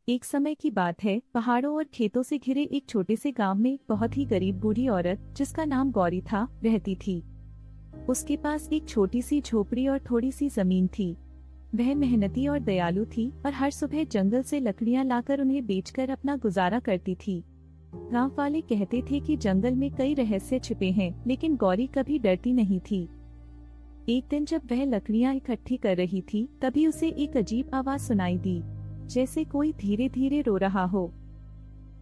एक समय की बात है, पहाड़ों और खेतों से घिरे एक छोटे से गांव में बहुत ही गरीब बूढ़ी औरत, जिसका नाम गौरी था, रहती थी। उसके पास एक छोटी सी झोपड़ी और थोड़ी सी जमीन थी। वह मेहनती और दयालु थी और हर सुबह जंगल से लकड़ियां लाकर उन्हें बेचकर अपना गुजारा करती थी। गांव वाले कहते थे कि जंगल में कई रहस्य छिपे हैं, लेकिन गौरी कभी डरती नहीं थी। एक दिन जब वह लकड़ियां इकट्ठी कर रही थी, तभी उसे एक अजीब आवाज सुनाई दी, जैसे कोई धीरे धीरे रो रहा हो।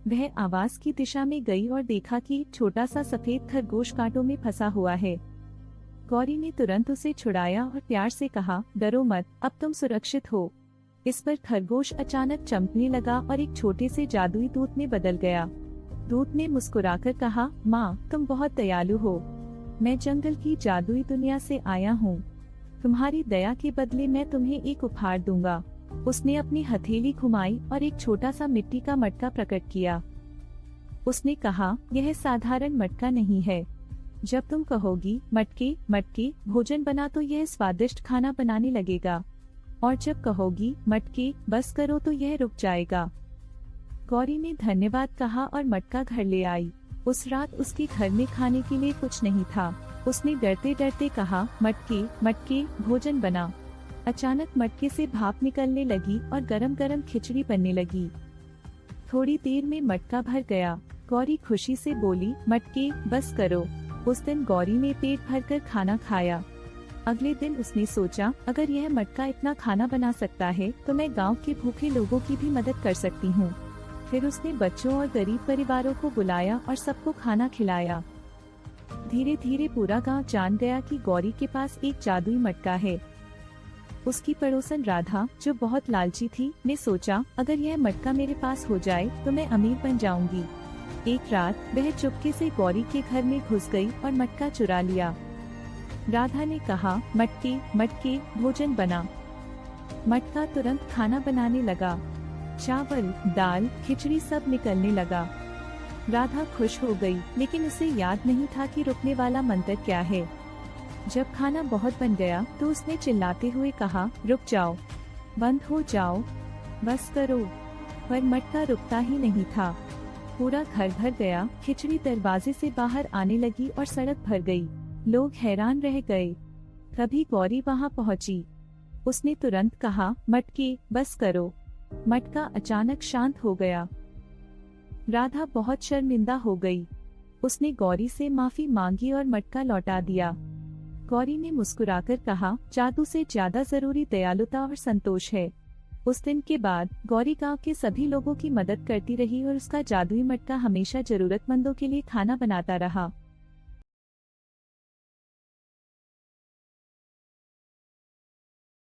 वह आवाज की दिशा में गई और देखा कि छोटा सा सफेद खरगोश कांटों में फंसा हुआ है। गौरी ने तुरंत उसे छुड़ाया और प्यार से कहा, डरो मत, अब तुम सुरक्षित हो। इस पर खरगोश अचानक चमकने लगा और एक छोटे से जादुई दूत में बदल गया। दूत ने मुस्कुराकर कहा, माँ, तुम बहुत दयालु हो। मैं जंगल की जादुई दुनिया से आया हूँ। तुम्हारी दया के बदले मैं तुम्हें एक उपहार दूंगा। उसने अपनी हथेली घुमाई और एक छोटा सा मिट्टी का मटका प्रकट किया। उसने कहा, यह साधारण मटका नहीं है। जब तुम कहोगी मटके मटके भोजन बना, तो यह स्वादिष्ट खाना बनाने लगेगा, और जब कहोगी मटके बस करो, तो यह रुक जाएगा। गौरी ने धन्यवाद कहा और मटका घर ले आई। उस रात उसके घर में खाने के लिए कुछ नहीं था। उसने डरते डरते कहा, मटके मटके भोजन बना। अचानक मटके से भाप निकलने लगी और गरम गरम खिचड़ी बनने लगी। थोड़ी देर में मटका भर गया। गौरी खुशी से बोली, मटके बस करो। उस दिन गौरी ने पेट भरकर खाना खाया। अगले दिन उसने सोचा, अगर यह मटका इतना खाना बना सकता है, तो मैं गांव के भूखे लोगों की भी मदद कर सकती हूँ। फिर उसने बच्चों और गरीब परिवारों को बुलाया और सबको खाना खिलाया। धीरे धीरे पूरा गांव जान गया कि गौरी के पास एक जादुई मटका है। उसकी पड़ोसन राधा, जो बहुत लालची थी, ने सोचा, अगर यह मटका मेरे पास हो जाए तो मैं अमीर बन जाऊंगी। एक रात वह चुपके से गौरी के घर में घुस गई और मटका चुरा लिया। राधा ने कहा, मटके मटके भोजन बना। मटका तुरंत खाना बनाने लगा। चावल, दाल, खिचड़ी सब निकलने लगा। राधा खुश हो गई, लेकिन उसे याद नहीं था कि रुकने वाला मंत्र क्या है। जब खाना बहुत बन गया तो उसने चिल्लाते हुए कहा, रुक जाओ, बंद हो जाओ, बस करो। पर मटका रुकता ही नहीं था। पूरा घर भर गया। खिचड़ी दरवाजे से बाहर आने लगी और सड़क भर गई। लोग हैरान रह गए। तभी गौरी वहां पहुंची। उसने तुरंत कहा, मटके बस करो। मटका अचानक शांत हो गया। राधा बहुत शर्मिंदा हो गई। उसने गौरी से माफी मांगी और मटका लौटा दिया। गौरी ने मुस्कुराकर कहा, जादू से ज्यादा जरूरी दयालुता और संतोष है। उस दिन के बाद गौरी गांव के सभी लोगों की मदद करती रही और उसका जादुई मटका हमेशा जरूरतमंदों के लिए खाना बनाता रहा।